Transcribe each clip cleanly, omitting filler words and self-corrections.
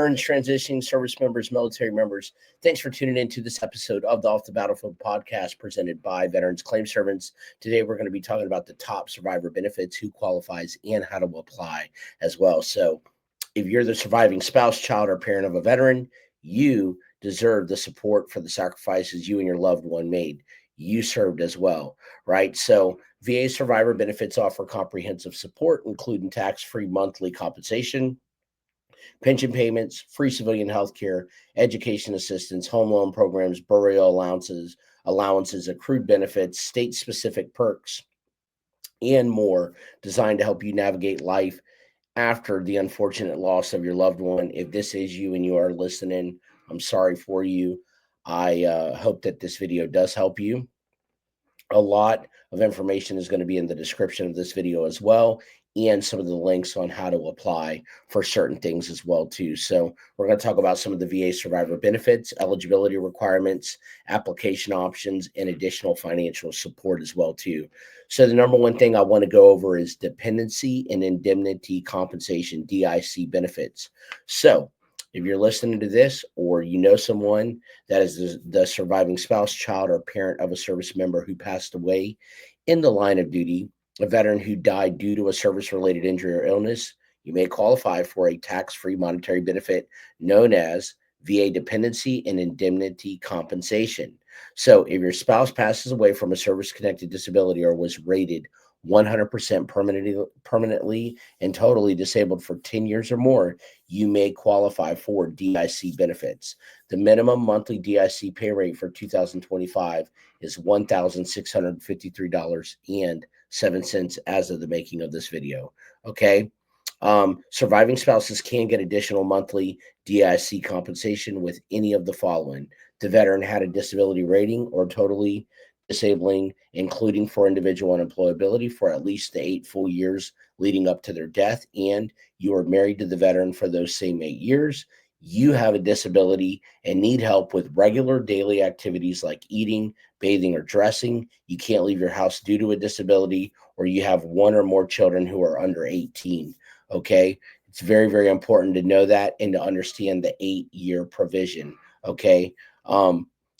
veterans, transitioning service members, military members, thanks for tuning in to this episode of the Off the Battlefield podcast presented by Veterans Claim Servants. Today, we're going to be talking about the top survivor benefits, who qualifies, and how to apply as well. So, if you're the surviving spouse, child, or parent of a veteran, you deserve the support for the sacrifices you and your loved one made. You served as well, right? So, VA survivor benefits offer comprehensive support, including tax-free monthly compensation, pension payments, free civilian health care, education assistance, home loan programs, burial allowances, accrued benefits, state-specific perks, and more, designed to help you navigate life after the unfortunate loss of your loved one. If this is you and you are listening, I'm sorry for you. I hope that this video does help you. A lot of information is going to be in the description of this video as well, and some of the links on how to apply for certain things as well too. So we're going to talk about some of the VA survivor benefits, eligibility requirements, application options, and additional financial support as well too. So the number one thing I want to go over is dependency and indemnity compensation, DIC benefits. So if you're listening to this, or you know someone that is the surviving spouse, child, or parent of a service member who passed away in the line of duty, a veteran who died due to a service-related injury or illness, you may qualify for a tax-free monetary benefit known as VA dependency and indemnity compensation. So if your spouse passes away from a service-connected disability or was rated 100% permanently and totally disabled for 10 years or more, you may qualify for DIC benefits. The minimum monthly DIC pay rate for 2025 is $1,653.07 as of the making of this video. Okay. Surviving spouses can get additional monthly DIC compensation with any of the following. The veteran had a disability rating or totally disabling, including for individual unemployability, for at least the 8 full years leading up to their death, and you are married to the veteran for those same 8 years. You have a disability and need help with regular daily activities like eating, bathing, or dressing. You can't leave your house due to a disability, or you have one or more children who are under 18. Okay. It's very, very important to know that and to understand the 8-year provision. Okay.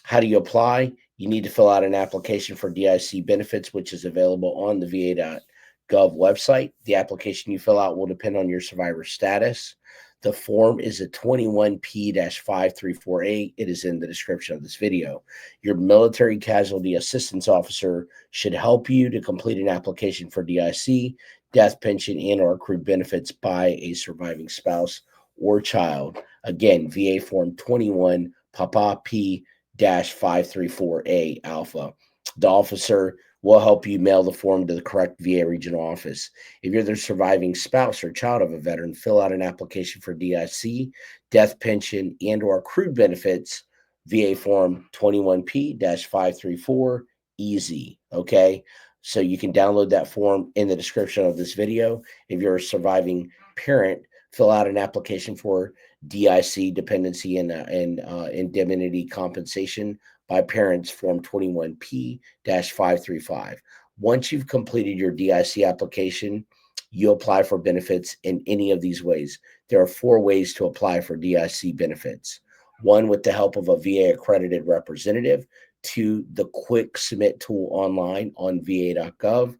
How do you apply? You need to fill out an application for DIC benefits, which is available on the va.gov website. The application you fill out will depend on your survivor status. The form is a 21P-5348. It is in the description of this video. Your military casualty assistance officer should help you to complete an application for DIC, death pension, and or accrued benefits by a surviving spouse or child. Again, VA form 21 Papa P-534A Alpha. The officer will help you mail the form to the correct VA regional office. If you're the surviving spouse or child of a veteran, fill out an application for DIC, death pension, and or accrued benefits, VA form 21P-534 easy. Okay. So you can download that form in the description of this video. If you're a surviving parent, fill out an application for DIC, dependency, and indemnity compensation by parents, form 21P-535. Once you've completed your DIC application, you apply for benefits in any of these ways. There are 4 ways to apply for DIC benefits. 1, with the help of a VA accredited representative. 2, the quick submit tool online on va.gov.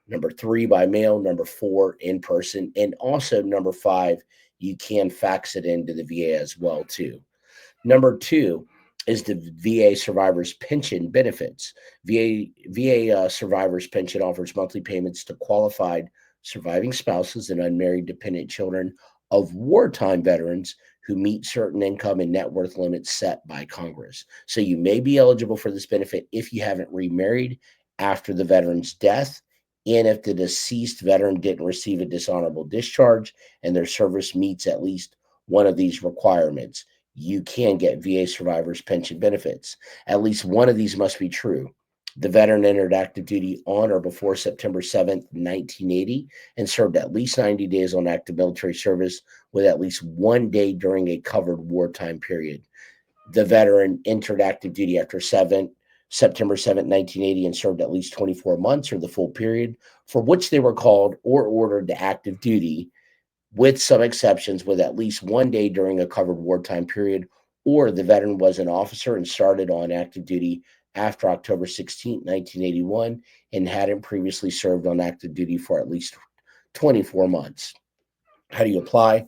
Number 3, by mail. Number 4, in person. And also number 5, you can fax it into the VA as well too. Number 2 is the VA Survivors Pension benefits. VA Survivors Pension offers monthly payments to qualified surviving spouses and unmarried dependent children of wartime veterans who meet certain income and net worth limits set by Congress. So you may be eligible for this benefit if you haven't remarried after the veteran's death, and if the deceased veteran didn't receive a dishonorable discharge and their service meets at least one of these requirements. You can get VA survivors pension benefits. At least one of these must be true. The veteran entered active duty on or before September 7th, 1980, and served at least 90 days on active military service with at least 1 day during a covered wartime period. The veteran entered active duty after September 7th, 1980, and served at least 24 months or the full period for which they were called or ordered to active duty with some exceptions, with at least 1 day during a covered wartime period, or the veteran was an officer and started on active duty after October 16, 1981, and hadn't previously served on active duty for at least 24 months. How do you apply?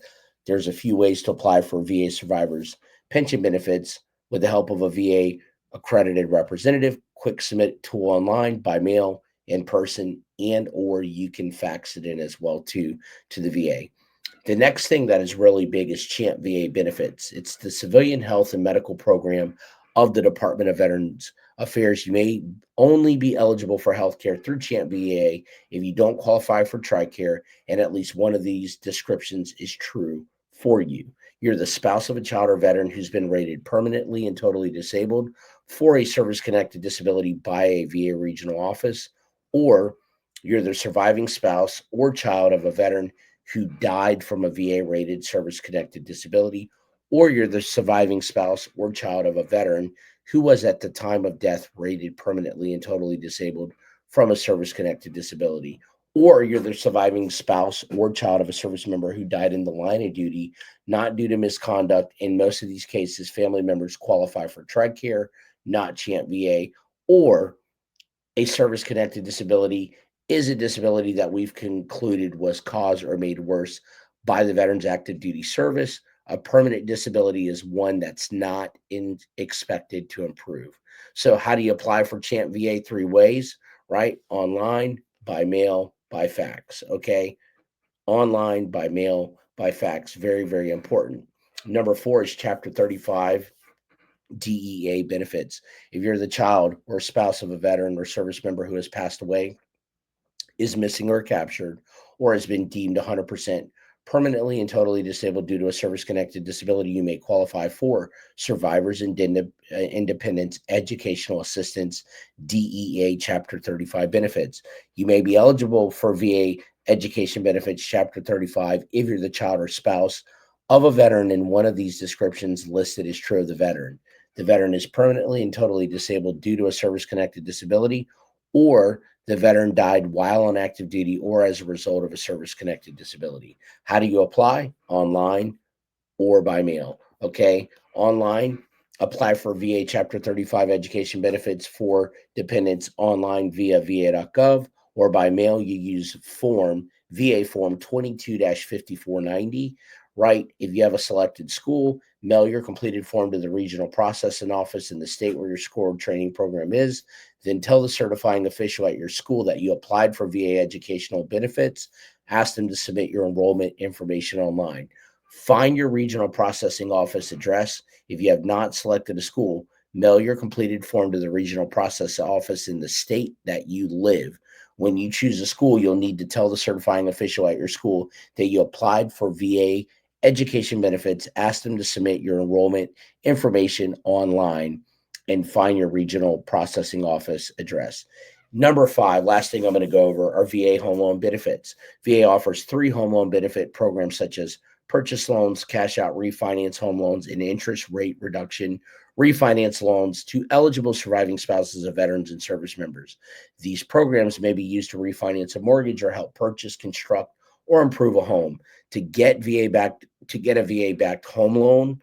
There's a few ways to apply for VA survivors' pension benefits with the help of a VA accredited representative. Quick submit tool online, by mail, in person, and or you can fax it in as well to the VA. The next thing that is really big is CHAMP VA benefits. It's the civilian health and medical program of the Department of Veterans Affairs. You may only be eligible for health care through CHAMP VA if you don't qualify for TRICARE, and at least one of these descriptions is true for you. You're the spouse of a child or veteran who's been rated permanently and totally disabled for a service connected disability by a VA regional office, or you're the surviving spouse or child of a veteran who died from a VA rated service connected disability, or you're the surviving spouse or child of a veteran who was at the time of death rated permanently and totally disabled from a service connected disability, or you're the surviving spouse or child of a service member who died in the line of duty, not due to misconduct. In most of these cases, family members qualify for TRICARE, not CHAMP VA, or a service connected disability is a disability that we've concluded was caused or made worse by the veteran's active duty service. A permanent disability is one that's not expected to improve. So, how do you apply for CHAMP VA? Three ways, right? Online, by mail, by fax. Okay. Online, by mail, by fax. Very, very important. Number four is Chapter 35 DEA benefits. If you're the child or spouse of a veteran or service member who has passed away, is missing or captured, or has been deemed 100% permanently and totally disabled due to a service connected disability, you may qualify for Survivors Independence Educational Assistance DEA Chapter 35 benefits. You may be eligible for VA Education Benefits Chapter 35 if you're the child or spouse of a veteran and one of these descriptions listed is true of the veteran. The veteran is permanently and totally disabled due to a service connected disability, or the veteran died while on active duty or as a result of a service connected disability. How do you apply? Online or by mail. Okay. Online, apply for VA Chapter 35 education benefits for dependents online via va.gov, or by mail, you use VA Form 22 5490. Right. If you have a selected school, mail your completed form to the regional processing office in the state where your school training program is. Then tell the certifying official at your school that you applied for VA educational benefits. Ask them to submit your enrollment information online. Find your regional processing office address. If you have not selected a school, mail your completed form to the regional processing office in the state that you live. When you choose a school, you'll need to tell the certifying official at your school that you applied for VA education benefits. Ask them to submit your enrollment information online and find your regional processing office address. Number five, last thing I'm going to go over are VA home loan benefits. VA offers three home loan benefit programs such as purchase loans, cash out refinance home loans, and interest rate reduction refinance loans to eligible surviving spouses of veterans and service members. These programs may be used to refinance a mortgage or help purchase, construct, or improve a home. To get a VA backed home loan,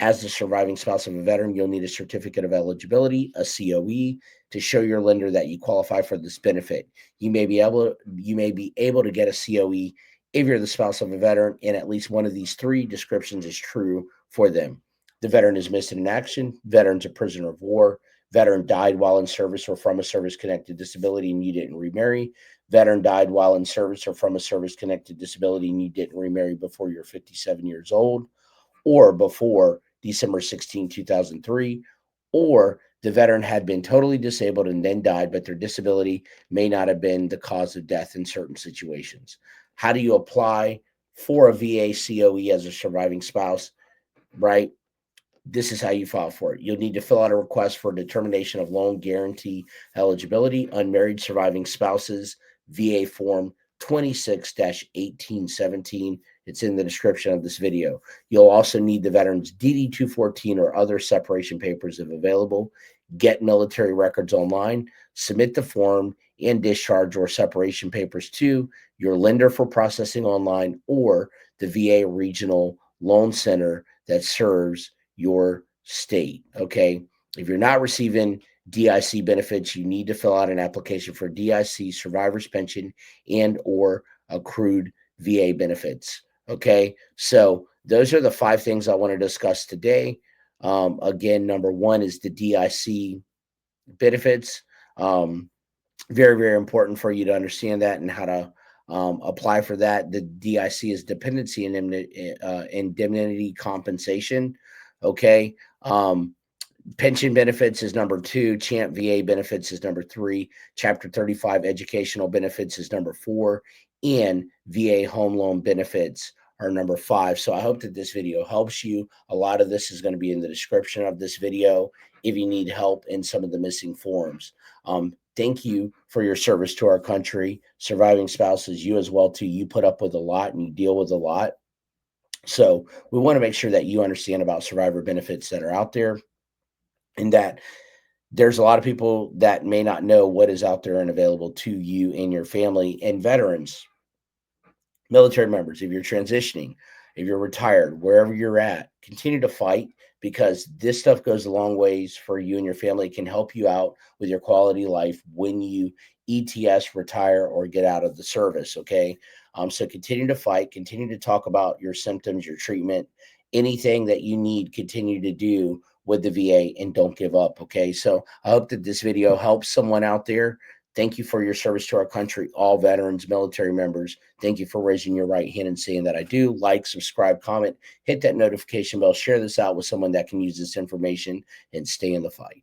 as the surviving spouse of a veteran, you'll need a certificate of eligibility, a COE, to show your lender that you qualify for this benefit. You may be able to get a COE if you're the spouse of a veteran and at least one of these three descriptions is true for them. The veteran is missing in action, veteran's a prisoner of war, veteran died while in service or from a service connected disability and you didn't remarry, veteran died while in service or from a service connected disability and you didn't remarry before you're 57 years old, or before December 16, 2003, or the veteran had been totally disabled and then died, but their disability may not have been the cause of death in certain situations. How do you apply for a VA COE as a surviving spouse? Right? This is how you file for it. You'll need to fill out a request for determination of loan guarantee eligibility, unmarried surviving spouses, VA Form 26-1817. It's in the description of this video. You'll also need the veteran's DD 214 or other separation papers if available. Get military records online, submit the form and discharge or separation papers to your lender for processing online or the VA regional loan center that serves your state. Okay. If you're not receiving DIC benefits, you need to fill out an application for DIC survivor's pension and or accrued VA benefits. Okay. So those are the 5 things I want to discuss today. Again, number 1 is the DIC benefits. Very, very important for you to understand that and how to apply for that. The DIC is dependency and indemnity compensation. Okay. Pension benefits is number 2. Champ VA benefits is number 3. Chapter 35 educational benefits is number 4. And VA home loan benefits are number 5. So I hope that this video helps you. A lot of this is going to be in the description of this video if you need help in some of the missing forms. Thank you for your service to our country. Surviving spouses, you as well too. You put up with a lot and you deal with a lot. So we want to make sure that you understand about survivor benefits that are out there, and that there's a lot of people that may not know what is out there and available to you and your family. And veterans, military members, if you're transitioning, if you're retired, wherever you're at, continue to fight, because this stuff goes a long ways for you and your family. It can help you out with your quality of life when you ETS, retire, or get out of the service. Okay. So continue to fight, continue to talk about your symptoms, your treatment, anything that you need, continue to do with the VA, and don't give up. Okay. So I hope that this video helps someone out there. Thank you for your service to our country, all veterans, military members. Thank you for raising your right hand and saying that I do. Like, subscribe, comment, hit that notification bell, share this out with someone that can use this information, and stay in the fight.